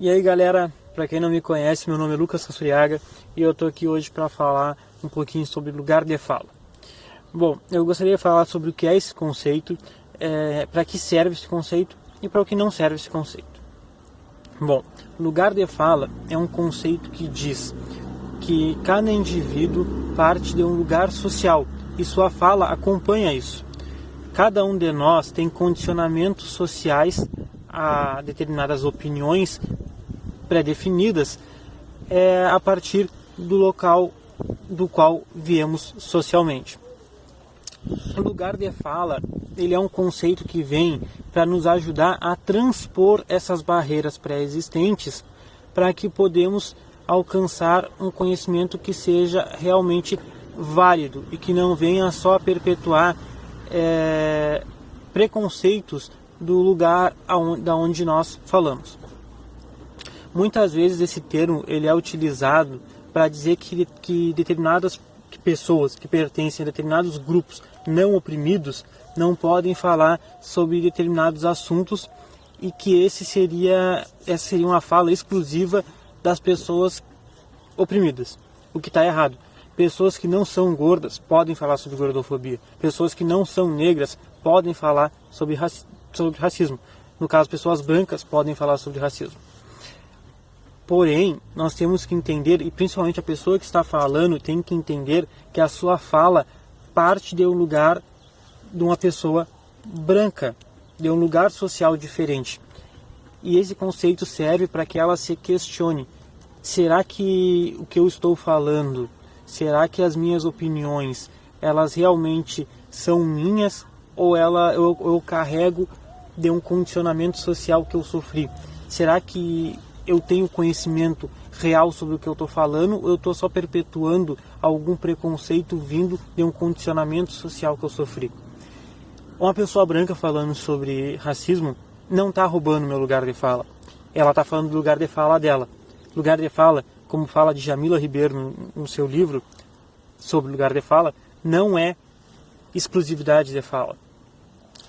E aí galera, para quem não me conhece, meu nome é Lucas Casuriaga e eu estou aqui hoje para falar um pouquinho sobre lugar de fala. Bom, eu gostaria de falar sobre o que é esse conceito, para que serve esse conceito e para o que não serve esse conceito. Bom, lugar de fala é um conceito que diz que cada indivíduo parte de um lugar social e sua fala acompanha isso. Cada um de nós tem condicionamentos sociais a determinadas opiniões pré-definidas a partir do local do qual viemos socialmente. O lugar de fala, ele é um conceito que vem para nos ajudar a transpor essas barreiras pré-existentes para que podemos alcançar um conhecimento que seja realmente válido e que não venha só a perpetuar preconceitos do lugar da onde nós falamos. Muitas vezes esse termo ele é utilizado para dizer que determinadas pessoas que pertencem a determinados grupos não oprimidos não podem falar sobre determinados assuntos e que essa seria uma fala exclusiva das pessoas oprimidas, o que está errado. Pessoas que não são gordas podem falar sobre gordofobia. Pessoas que não são negras podem falar sobre racismo. No caso, pessoas brancas podem falar sobre racismo. Porém, nós temos que entender, e principalmente a pessoa que está falando tem que entender que a sua fala parte de um lugar de uma pessoa branca, de um lugar social diferente. E esse conceito serve para que ela se questione. Será que o que eu estou falando, será que as minhas opiniões, elas realmente são minhas ou eu carrego de um condicionamento social que eu sofri? Será que eu tenho conhecimento real sobre o que eu estou falando ou eu estou só perpetuando algum preconceito vindo de um condicionamento social que eu sofri? Uma pessoa branca falando sobre racismo não está roubando meu lugar de fala. Ela está falando do lugar de fala dela. Lugar de fala, como fala de Jamila Ribeiro no seu livro sobre lugar de fala, não é exclusividade de fala.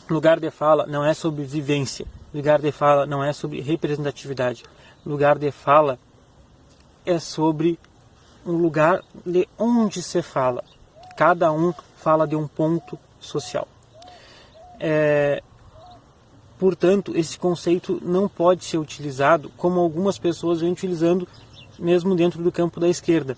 Lugar de fala não é sobre vivência. Lugar de fala não é sobre representatividade. Lugar de fala é sobre um lugar de onde se fala. Cada um fala de um ponto social. Portanto, esse conceito não pode ser utilizado como algumas pessoas vêm utilizando mesmo dentro do campo da esquerda,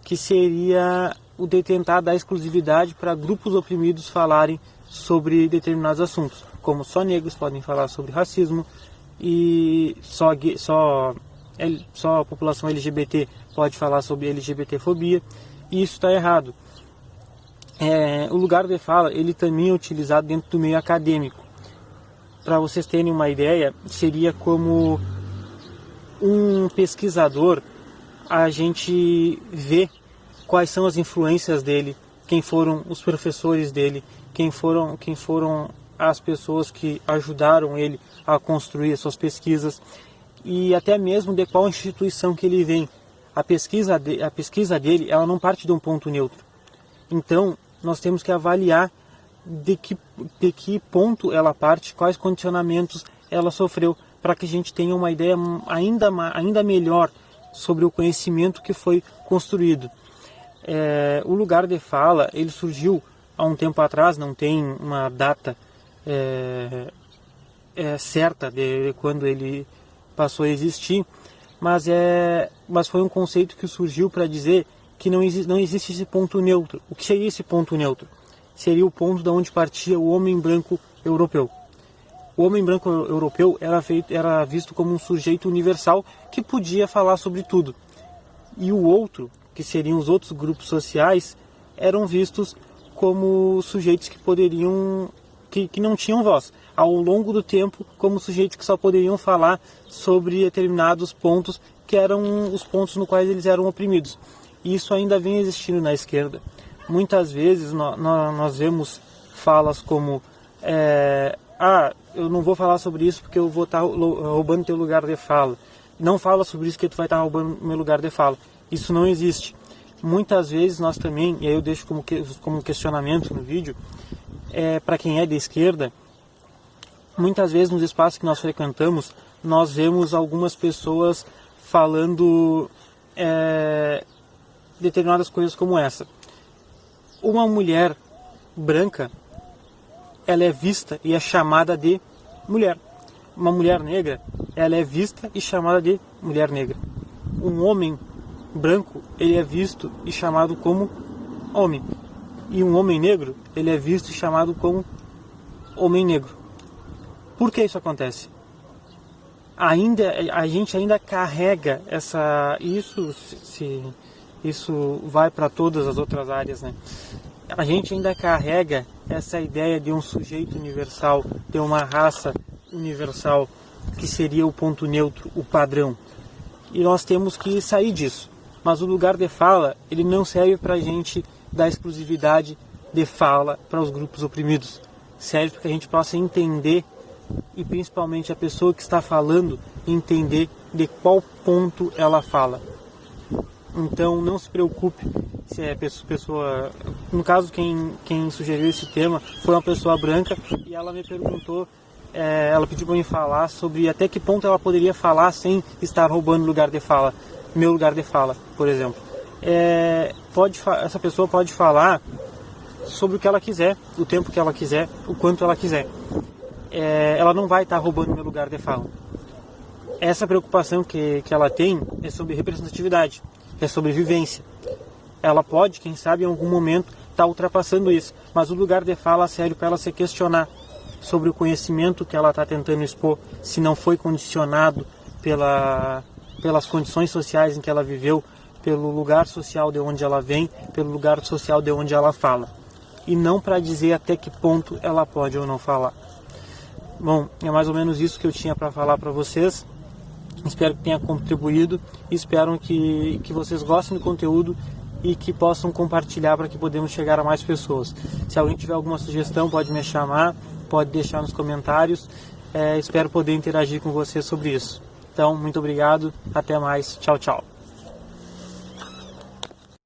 que seria o de tentar dar exclusividade para grupos oprimidos falarem sobre determinados assuntos, como só negros podem falar sobre racismo e só a população LGBT pode falar sobre LGBTfobia, e isso está errado. O lugar de fala ele também é utilizado dentro do meio acadêmico. Para vocês terem uma ideia, seria como um pesquisador, a gente vê quais são as influências dele, quem foram os professores dele, quem foram as pessoas que ajudaram ele a construir as suas pesquisas e até mesmo de qual instituição que ele vem. A pesquisa dele ela não parte de um ponto neutro. Então, nós temos que avaliar de que ponto ela parte, quais condicionamentos ela sofreu, para que a gente tenha uma ideia ainda melhor sobre o conhecimento que foi construído. O lugar de fala ele surgiu há um tempo atrás, não tem uma data certa de quando ele passou a existir, mas foi um conceito que surgiu para dizer que não existe esse ponto neutro. O que seria esse ponto neutro? Seria o ponto de onde partia o homem branco europeu. O homem branco europeu era visto como um sujeito universal que podia falar sobre tudo. E o outro, que seriam os outros grupos sociais, eram vistos como sujeitos que não tinham voz. Ao longo do tempo, como sujeitos que só poderiam falar sobre determinados pontos que eram os pontos no quais eles eram oprimidos. E isso ainda vem existindo na esquerda. Muitas vezes nós vemos falas como eu não vou falar sobre isso porque eu vou estar roubando teu lugar de fala. Não fala sobre isso que tu vai estar roubando meu lugar de fala. Isso não existe. Muitas vezes nós também, e aí eu deixo como questionamento no vídeo, para quem é de esquerda, muitas vezes nos espaços que nós frequentamos, nós vemos algumas pessoas falando determinadas coisas como essa. Uma mulher branca, ela é vista e é chamada de mulher. Uma mulher negra, ela é vista e chamada de mulher negra. Um homem branco, ele é visto e chamado como homem. E um homem negro, ele é visto e chamado como homem negro. Por que isso acontece? A gente ainda carrega isso vai para todas as outras áreas, né? A gente ainda carrega essa ideia de um sujeito universal, de uma raça universal, que seria o ponto neutro, o padrão. E nós temos que sair disso. Mas o lugar de fala, ele não serve para a gente dar exclusividade de fala para os grupos oprimidos. Serve para que a gente possa entender, e principalmente a pessoa que está falando, entender de qual ponto ela fala. Então não se preocupe se é pessoa... No caso, quem sugeriu esse tema foi uma pessoa branca, e ela me perguntou, ela pediu para me falar sobre até que ponto ela poderia falar sem estar roubando lugar de fala, meu lugar de fala, por exemplo. Essa pessoa pode falar sobre o que ela quiser, o tempo que ela quiser, o quanto ela quiser. Ela não vai estar roubando meu lugar de fala. Essa preocupação que ela tem é sobre representatividade, é sobre vivência. Ela pode, quem sabe, em algum momento estar ultrapassando isso, mas o lugar de fala serve para ela se questionar sobre o conhecimento que ela está tentando expor, se não foi condicionado pelas condições sociais em que ela viveu, pelo lugar social de onde ela vem, pelo lugar social de onde ela fala. E não para dizer até que ponto ela pode ou não falar. Bom, é mais ou menos isso que eu tinha para falar para vocês. Espero que tenha contribuído. Espero que vocês gostem do conteúdo e que possam compartilhar para que podemos chegar a mais pessoas. Se alguém tiver alguma sugestão, pode me chamar, pode deixar nos comentários. Espero poder interagir com vocês sobre isso. Então, muito obrigado. Até mais. Tchau, tchau.